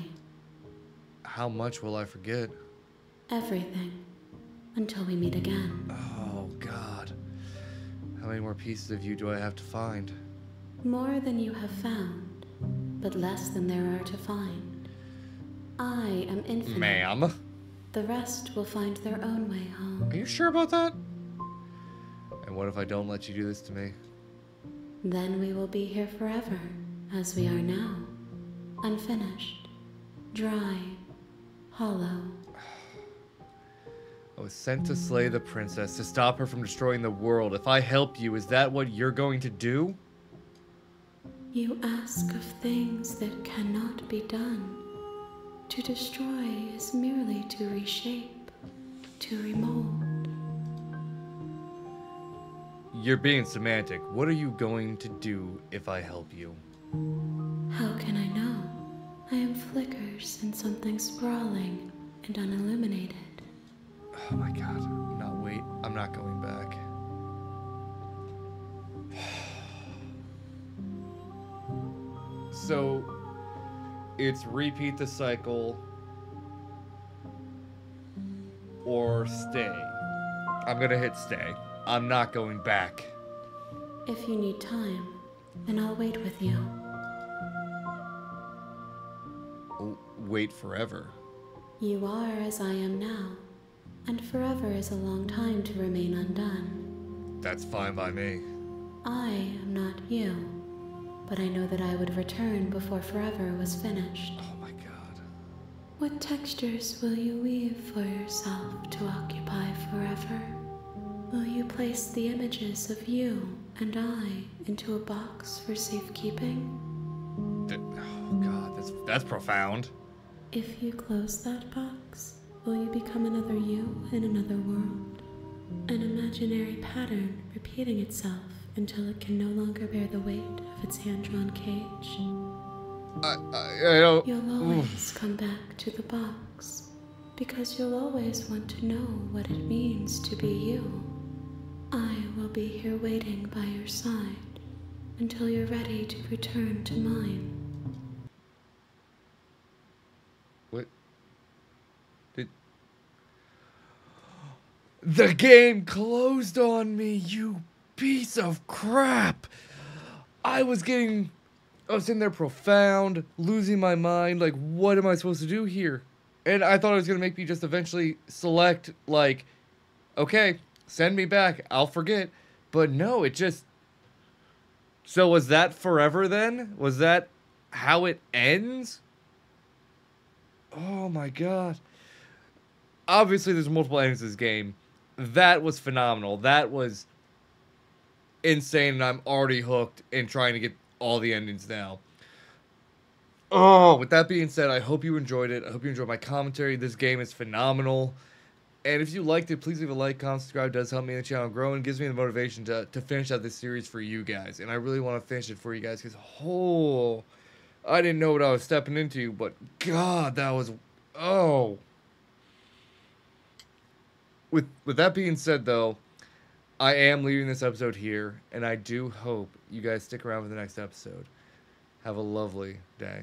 How much will I forget? Everything. Until we meet again. Oh god. How many more pieces of you do I have to find? More than you have found, but less than there are to find. I am infinite. Ma'am? The rest will find their own way home. Are you sure about that? And what if I don't let you do this to me? Then we will be here forever, as we are now. Unfinished. Dry. Hollow. I was sent to slay the princess, to stop her from destroying the world. If I help you, is that what you're going to do? You ask of things that cannot be done. To destroy is merely to reshape, to remold. You're being semantic. What are you going to do if I help you? How can I know? I am flickers in something sprawling and unilluminated. Oh my god. No, wait. I'm not going back. So, it's repeat the cycle or stay. I'm gonna hit stay. I'm not going back. If you need time, then I'll wait with you. Wait forever. You are as I am now, and forever is a long time to remain undone. That's fine by me. I am not you, but I know that I would return before forever was finished. Oh my god. What textures will you weave for yourself to occupy forever? Will you place the images of you and I into a box for safekeeping? Oh god, that's profound. If you close that box, will you become another you in another world? An imaginary pattern repeating itself until it can no longer bear the weight of its hand-drawn cage? I don't... You'll always come back to the box. because you'll always want to know what it means to be you. I will be here waiting by your side until you're ready to return to mine. What? The game closed on me, you piece of crap! I was sitting there profound, losing my mind, like, what am I supposed to do here? And I thought it was going to make me just eventually select, like, okay, send me back, I'll forget. But no, it just... So was that forever then? Was that how it ends? Oh my god. Obviously, there's multiple endings to this game. That was phenomenal. That was insane, and I'm already hooked and trying to get all the endings now. Oh, with that being said, I hope you enjoyed it. I hope you enjoyed my commentary. This game is phenomenal. And if you liked it, please leave a like, comment, subscribe. It does help me and the channel grow and gives me the motivation to finish out this series for you guys. And I really want to finish it for you guys because, oh, I didn't know what I was stepping into, but God, that was, oh. With that being said, though, I am leaving this episode here, and I do hope you guys stick around for the next episode. Have a lovely day.